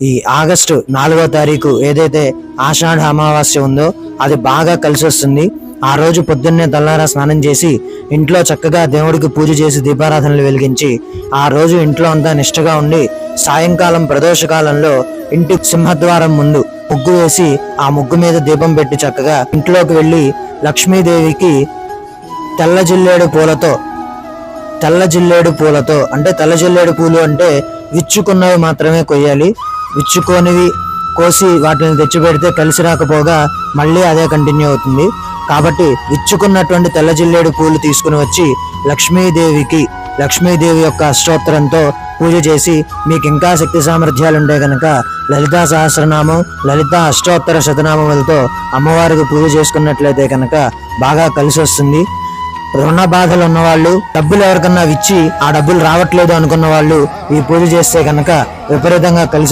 ఈ ఆగస్టు 4వ తారీఖు ఏదైతే ఆషాఢ అమావాస్య ఉందో అది బాగా కలిసి వస్తుంది. ఆ రోజు పొద్దున్నే తల్లారా స్నానం చేసి ఇంట్లో చక్కగా దేవుడికి పూజ చేసి దీపారాధనలు వెలిగించి ఆ రోజు ఇంట్లో అంతా నిష్ఠగా ఉండి సాయంకాలం ప్రదోష కాలంలో ఇంటి సింహద్వారం ముందు ముగ్గు వేసి ఆ ముగ్గు మీద దీపం పెట్టి చక్కగా ఇంట్లోకి వెళ్ళి లక్ష్మీదేవికి తెల్ల జిల్లేడు పూలతో అంటే తెల్ల జిల్లేడు పూలు అంటే విచ్చుకున్నవి మాత్రమే కొయ్యాలి. విచ్చుకోనివి కోసి వాటిని తెచ్చిపెడితే కలిసి రాకపోగా మళ్ళీ అదే కంటిన్యూ అవుతుంది. కాబట్టి విచ్చుకున్నటువంటి తెల్ల జిల్లేడు పూలు తీసుకుని వచ్చి లక్ష్మీదేవి యొక్క అష్టోత్తరంతో పూజ చేసి మీకు ఇంకా శక్తి సామర్థ్యాలు ఉంటే కనుక లలితా సహస్రనామం, లలితా అష్టోత్తర శతనామములతో అమ్మవారికి పూజ చేసుకున్నట్లయితే కనుక బాగా కలిసి వస్తుంది. రుణ బాధలు ఉన్నవాళ్ళు, డబ్బులు ఎవరికన్నా ఇచ్చి ఆ డబ్బులు రావట్లేదు అనుకున్న వాళ్ళు ఈ పూజ చేస్తే కనుక విపరీతంగా కలిసి